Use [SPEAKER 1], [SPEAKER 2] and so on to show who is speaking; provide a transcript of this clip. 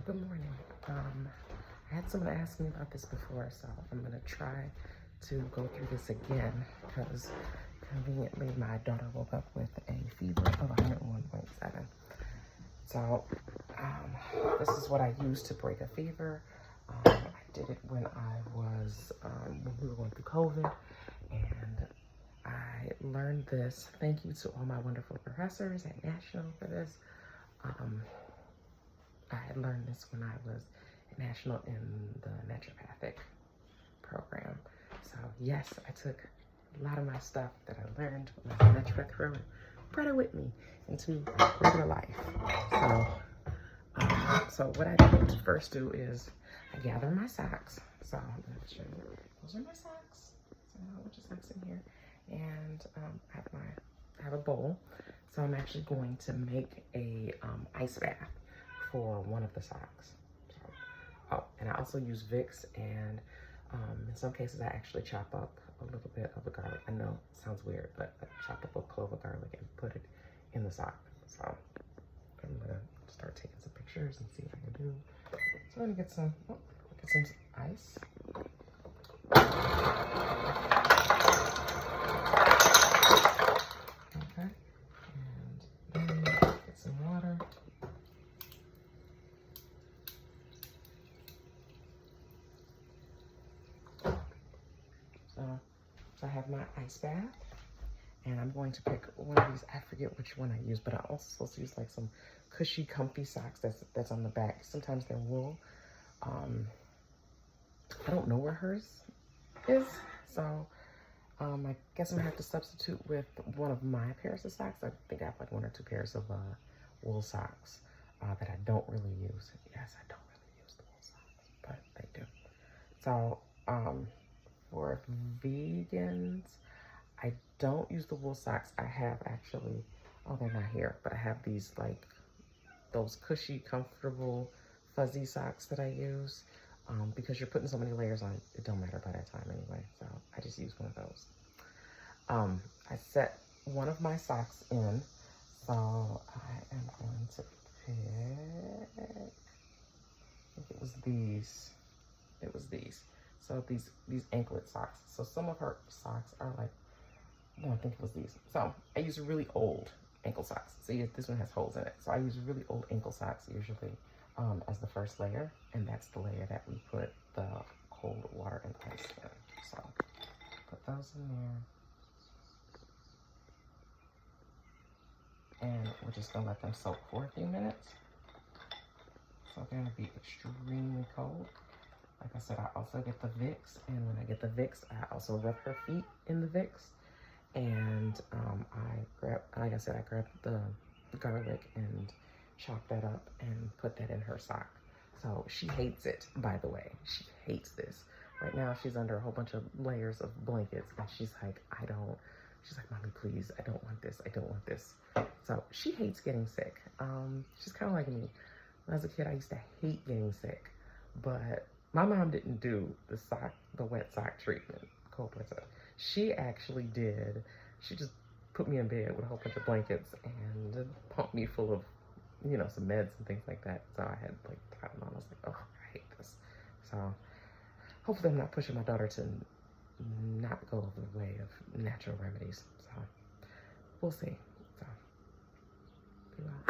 [SPEAKER 1] Good morning. I had someone ask me about this before, so I'm gonna try to go through this again because conveniently my daughter woke up with a fever of 101.7. So this is what I use to break a fever. I did it when when we were going through COVID, and I learned this. Thank you to all my wonderful professors at National for this. I had learned this when I was at National in the naturopathic program. So yes, I took a lot of my stuff that I learned when I was in naturopathic program, brought it with me into regular life. So what I first do is I gather my socks. So I'm going to show you. Those are my socks. So I have a bunch of socks in here, and I have a bowl. So I'm actually going to make a ice bath for one of the socks. So, and I also use Vicks, and in some cases I actually chop up a little bit of the garlic. I know it sounds weird, but I chop up a clove of garlic and put it in the sock. So I'm gonna start taking some pictures and see what I can do. So I'm gonna get some ice. Okay, and then get some water. So I have my ice bath, and I'm going to pick one of these. I forget which one I use, but I'm also supposed to use like some cushy, comfy socks that's on the back. Sometimes they're wool. I don't know where hers is, so I guess I'm gonna have to substitute with one of my pairs of socks. I think I have like one or two pairs of wool socks that I don't really use. Yes, I don't really use the wool socks, but they do. So for vegans, I don't use the wool socks. I have actually, oh, they're not here, but I have these like those cushy, comfortable, fuzzy socks that I use because you're putting so many layers on, it don't matter by that time anyway. So I just use one of those. I set one of my socks in, so I am going to pick, I think it was these. It was these. So these anklet socks. So some of her socks are like, no, I think it was these. So I use really old ankle socks. See, this one has holes in it. So I use really old ankle socks usually as the first layer, and that's the layer that we put the cold water and ice in. So put those in there, and we're just gonna let them soak for a few minutes. So they're gonna be extremely cold. Like I said, I also get the Vicks, and when I get the Vicks, I also rub her feet in the Vicks. And like I said, I grabbed the garlic and chopped that up and put that in her sock. So she hates it, by the way. She hates this. Right now, she's under a whole bunch of layers of blankets, and she's like, she's like, Mommy, please, I don't want this. I don't want this. So she hates getting sick. She's kind of like me. When I was a kid, I used to hate getting sick, but my mom didn't do the wet sock treatment, cold wet sock. She actually did. She just put me in bed with a whole bunch of blankets and pumped me full of, some meds and things like that. So I had like Tylenol. I was like, oh, I hate this. So hopefully I'm not pushing my daughter to not go the way of natural remedies. So we'll see. So be well.